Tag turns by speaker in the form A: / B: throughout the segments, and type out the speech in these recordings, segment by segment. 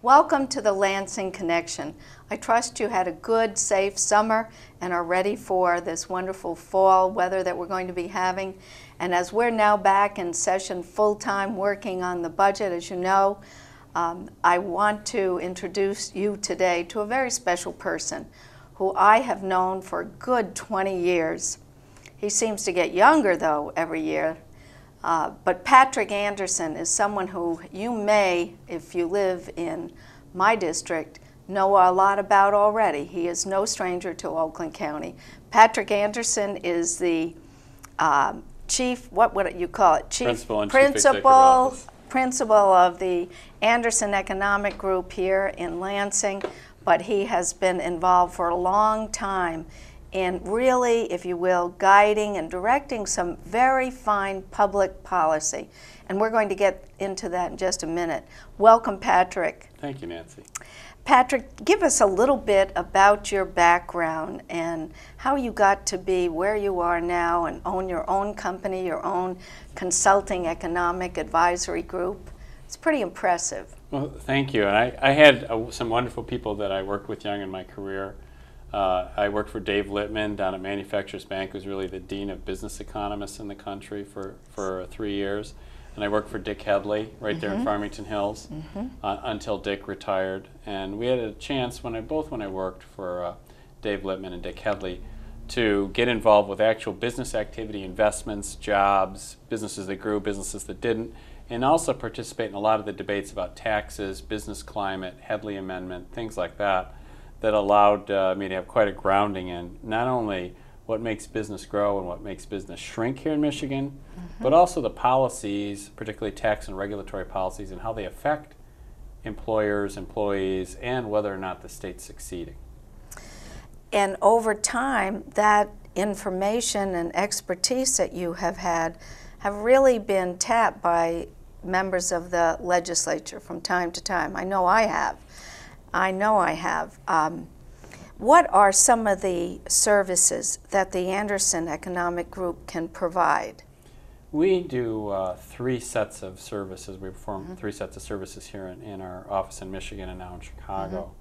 A: Welcome to the Lansing Connection. I trust you had a good, safe summer and are ready for this wonderful fall weather that we're going to be having. And as we're now back in session full-time working on the budget, as you know, I want to introduce you today to a very special person who I have known for a good 20 years. He seems to get younger, though, every year. But Patrick Anderson is someone who you may, if you live in my district, know a lot about already. He is no stranger to Oakland County. Patrick Anderson is the chief, what would you call it? Principal of the Anderson Economic Group here in Lansing, but he has been involved for a long time in really, if you will, guiding and directing some very fine public policy. And we're going to get into that in just a minute. Welcome, Patrick.
B: Thank you, Nancy.
A: Patrick, give us a little bit about your background and how you got to be where you are now and own your own company, your own consulting economic advisory group. It's pretty impressive.
B: Well, thank you. And I had some wonderful people that I worked with young in my career. I worked for Dave Littman down at Manufacturers Bank, who's really the dean of business economists in the country for 3 years. And I worked for Dick Headley right there in Farmington Hills until Dick retired. And we had a chance when I worked for Dave Littman and Dick Headley to get involved with actual business activity, investments, jobs, businesses that grew, businesses that didn't, and also participate in a lot of the debates about taxes, business climate, Headley Amendment, things like that, that allowed me to have quite a grounding in not only what makes business grow and what makes business shrink here in Michigan, but also the policies, particularly tax and regulatory policies, and how they affect employers, employees, and whether or not the state's succeeding.
A: And over time, that information and expertise that you have had have really been tapped by members of the legislature from time to time. I know I have. What are some of the services that the Anderson Economic Group can provide?
B: We do 3 sets of services. We perform 3 sets of services here in our office in Michigan and now in Chicago.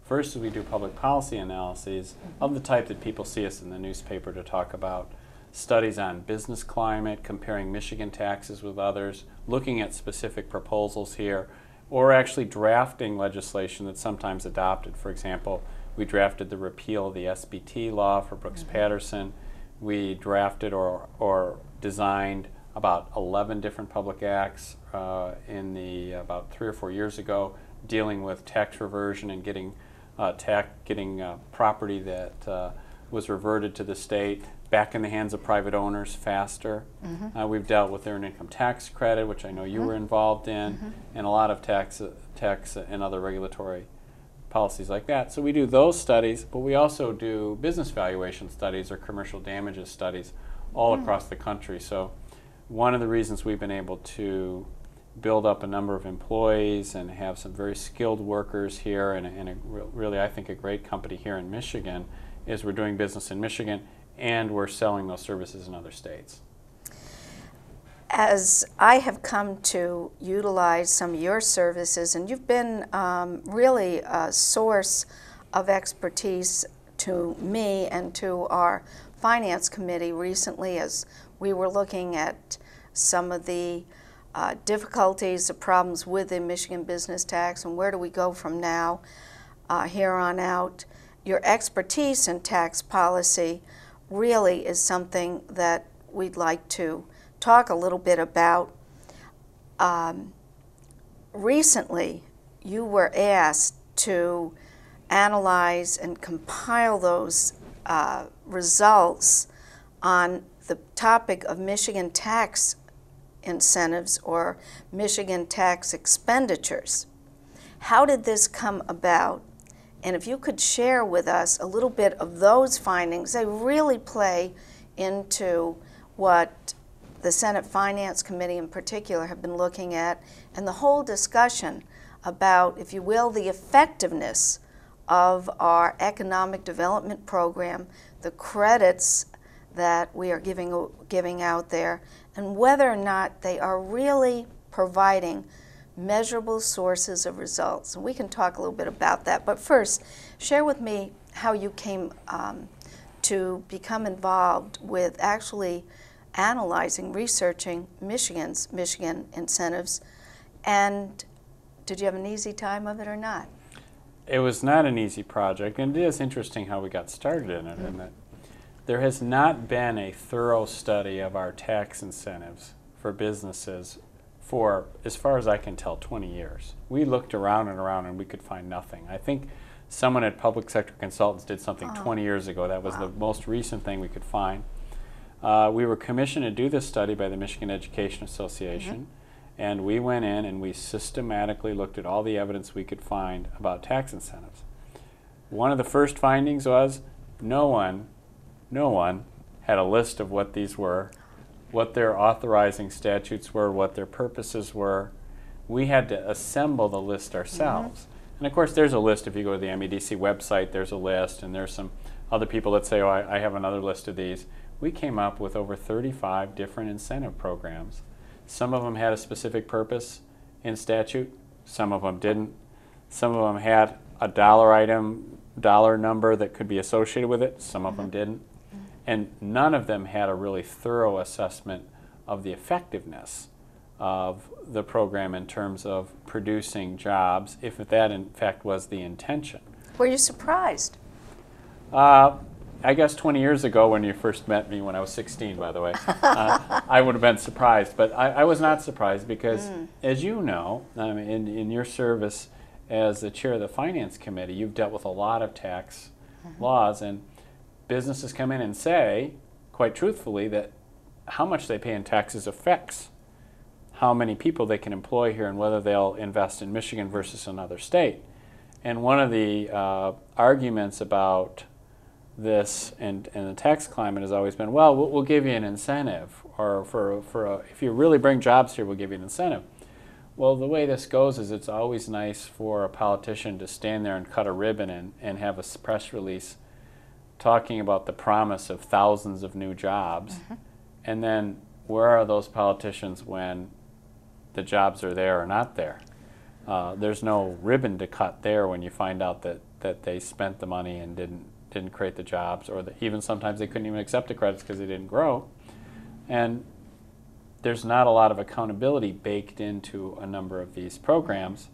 B: First is we do public policy analyses of the type that people see us in the newspaper to talk about. Studies on business climate, comparing Michigan taxes with others, looking at specific proposals here, or actually drafting legislation that's sometimes adopted. For example, we drafted the repeal of the SBT law for Brooks-Patterson. We drafted or designed about 11 different public acts about 3 or 4 years ago, dealing with tax reversion and getting property that was reverted to the state back in the hands of private owners faster. We've dealt with earned income tax credit, which I know you were involved in, and a lot of tax and other regulatory policies like that. So we do those studies, but we also do business valuation studies or commercial damages studies all across the country. So one of the reasons we've been able to build up a number of employees and have some very skilled workers here and really, I think, a great company here in Michigan is we're doing business in Michigan and we're selling those services in other states.
A: As I have come to utilize some of your services, and you've been really a source of expertise to me and to our finance committee recently as we were looking at some of the difficulties, the problems with the Michigan business tax and where do we go from now here on out. Your expertise in tax policy really is something that we'd like to talk a little bit about. Recently, you were asked to analyze and compile those results on the topic of Michigan tax incentives or Michigan tax expenditures. How did this come about? And if you could share with us a little bit of those findings, they really play into what the Senate Finance Committee in particular have been looking at, and the whole discussion about, if you will, the effectiveness of our economic development program, the credits that we are giving out there, and whether or not they are really providing measurable sources of results. And we can talk a little bit about that. But first, share with me how you came to become involved with actually analyzing, researching Michigan incentives. And did you have an easy time of it or not?
B: It was not an easy project, and it is interesting how we got started in it, in that there has not been a thorough study of our tax incentives for businesses for, as far as I can tell, 20 years. We looked around and around and we could find nothing. I think someone at Public Sector Consultants did something 20 years ago. That was the most recent thing we could find. We were commissioned to do this study by the Michigan Education Association, and we went in and we systematically looked at all the evidence we could find about tax incentives. One of the first findings was no one had a list of what these were, what their authorizing statutes were, what their purposes were. We had to assemble the list ourselves. And of course there's a list. If you go to the MEDC website, there's a list, and there's some other people that say, oh, I have another list of these. We came up with over 35 different incentive programs. Some of them had a specific purpose in statute, some of them didn't. Some of them had a dollar number that could be associated with it, some of them didn't. And none of them had a really thorough assessment of the effectiveness of the program in terms of producing jobs, if that in fact was the intention.
A: Were you surprised?
B: I guess 20 years ago when you first met me, when I was 16, by the way, I would have been surprised. But I was not surprised because, as you know, in your service as the chair of the Finance Committee, you've dealt with a lot of tax laws, and businesses come in and say, quite truthfully, that how much they pay in taxes affects how many people they can employ here and whether they'll invest in Michigan versus another state. And one of the arguments about this and the tax climate has always been, well, we'll give you an incentive, or if you really bring jobs here, we'll give you an incentive. Well, the way this goes is it's always nice for a politician to stand there and cut a ribbon and have a press release talking about the promise of thousands of new jobs, and then where are those politicians when the jobs are there or not there? There's no ribbon to cut there when you find out that they spent the money and didn't create the jobs, or that even sometimes they couldn't even accept the credits because they didn't grow. And there's not a lot of accountability baked into a number of these programs,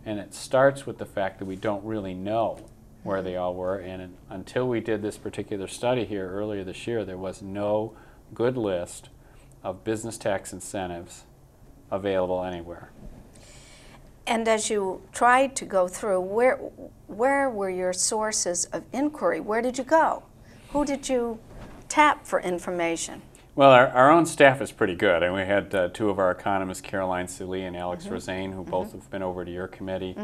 B: and it starts with the fact that we don't really know where they all were, and until we did this particular study here earlier this year, there was no good list of business tax incentives available anywhere.
A: And as you tried to go through, where were your sources of inquiry? Where did you go? Who did you tap for information?
B: Well, our own staff is pretty good, and we had two of our economists, Caroline Selee and Alex Rosane, who both have been over to your committee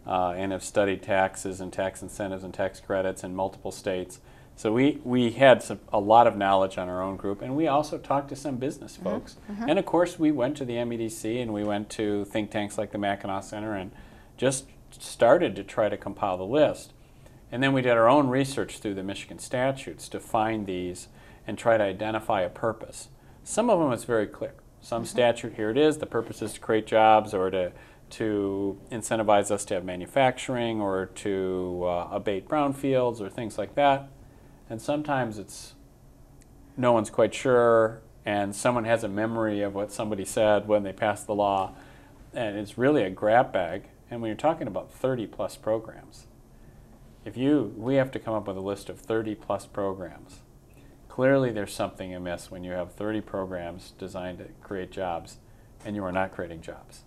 B: and have studied taxes and tax incentives and tax credits in multiple states. So we had a lot of knowledge on our own group, and we also talked to some business folks. And of course, we went to the MEDC and we went to think tanks like the Mackinac Center and just started to try to compile the list. And then we did our own research through the Michigan statutes to find these and try to identify a purpose. Some of them is very clear. Some statute, here it is, the purpose is to create jobs or to incentivize us to have manufacturing or to abate brownfields or things like that. And sometimes it's no one's quite sure, and someone has a memory of what somebody said when they passed the law, and it's really a grab bag. And when you're talking about 30+ programs, we have to come up with a list of 30+ programs. Clearly there's something amiss when you have 30 programs designed to create jobs and you are not creating jobs.